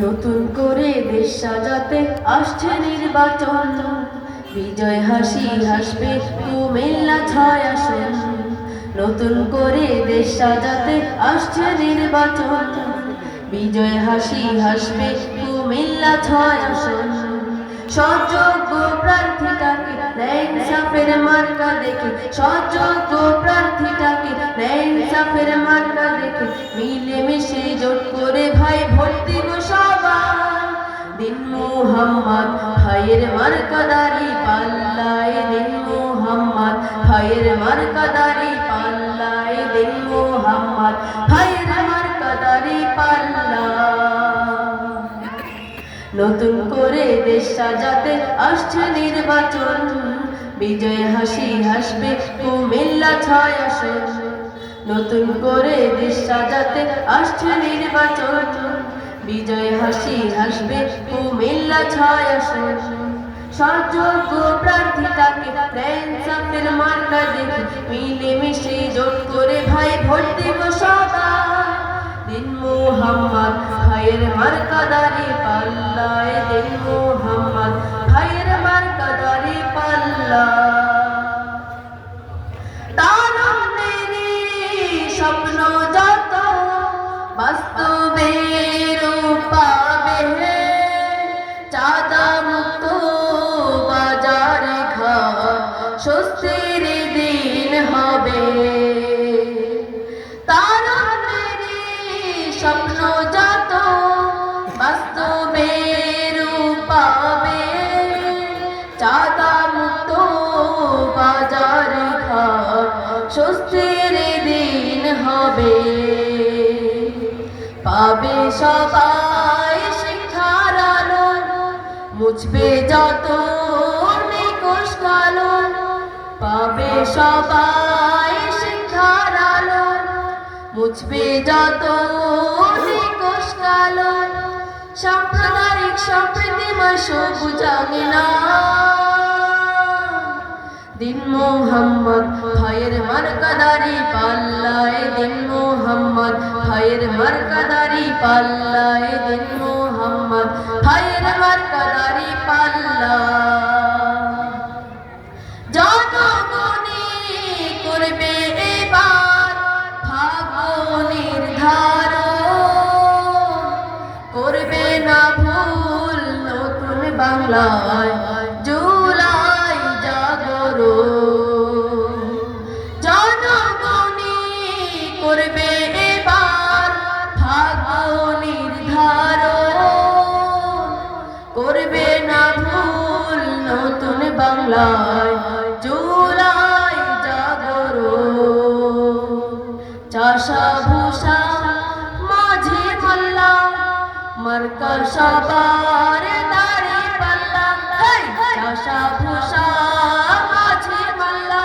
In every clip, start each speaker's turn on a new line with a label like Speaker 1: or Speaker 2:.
Speaker 1: নতুন করে দেশ সাজাতে আসছে নির্বাচন, বিজয় হাসি হাসবে কুমিল্লা 6 আসন। নতুন করে দেশ সাজাতে আসছে নির্বাচন, বিজয় হাসি হাসবে কুমিল্লা 6 আসন। সযোগ্য প্রার্থীটাকে ইনসাফের মার্কা দেখে, সযোগ্য প্রার্থীটাকে ইনসাফের মার্কা দেখে মিলেমিশে জোট করে ভাই ভোট দিব সবাই। দিন মুহাম্মদ ভাইয়ের মার্কাদারি পাল্লায়, দিন মুহাম্মদ ভাইয়ের মার্কাদারি পাল্লায়, দিন মুহাম্মদ ভাইয়ের মার্কাদারি পাল্লা। নতুন করে দেশ সাজাতে আসছে নির্বাচন, বিজয় হাসি হাসবে কুমিল্লা 6 আসন। নতুন করে দেশ সাজাতে আসছে নির্বাচন, বিজয় হাসি হাসবে কুমিল্লা 6 আসন। সযোগ্য প্রার্থীটাকে ইনসাফের মার্কা দেখে মিলেমিশে জোট করে ভাই ভোট দিব সবাই। দিন মুহাম্মদ ভাইয়ের মার্কাদারি পাল্লায়, দিন মুহাম্মদ ভাইয়ের মার্কাদারি পাল্লা। তারুণ্যেরই স্বপ্ন যত বাস্তবের পাবে, চাঁদা মুক্ত বাজার ঘাট স্বস্তির দিন হবে। স্বপ্ন যত বাস্তবের পাবে, চাঁদা মুক্ত বাজার ঘাট স্বস্তির দিন হবে। পাবে সবাই শিক্ষার আলো, মুছবে যত নিকষ কালো। পাবে সবাই শিক্ষার আলো, মুছবে যত নিকষ কালো। সাম্প্রদায়িক সম্প্রীতিময় সবুজ আঙিনা, দিন মুহাম্মদ ভাইয়ের মার্কাদারি পাল্লায়, দিন মুহাম্মদ ভাইয়ের মার্কাদারি পাল্লায়, দিন মুহাম্মদ ভাইয়ের মার্কাদারি পাল্লা। জনগণই করবে এবার ভাগ্য নির্ধারণ, করবে না ভুল নতুন বাংলায় জুলাই জাগরণ। জনগণই করবে এবার ভাগ্য নির্ধারণ, করবে না ভুল নতুন বাংলায় জুলাই জাগরণ। চাষা ভূষা মাঝি মোল্লা মার্কা সবার দাড়ি পাল্লা, চাষা ভূষা মাঝি মোল্লা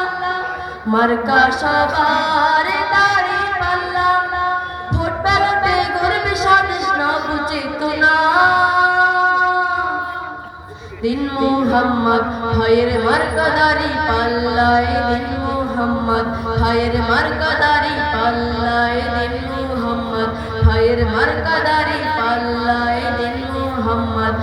Speaker 1: মার্কা সবার দাড়ি পাল্লা। ভোট ব্যালটে গর্বে স্বদেশ নব চেতনা, দিন মুহাম্মদ ভাইয়ের মার্কাদারি পাল্লায়, দিন মুহাম্মদ ভাইয়ের মার্কাদারি পাল্লায়, দিন মুহাম্মদ ভাইয়ের মার্কাদারি পাল্লায়, দিন মুহাম্মদ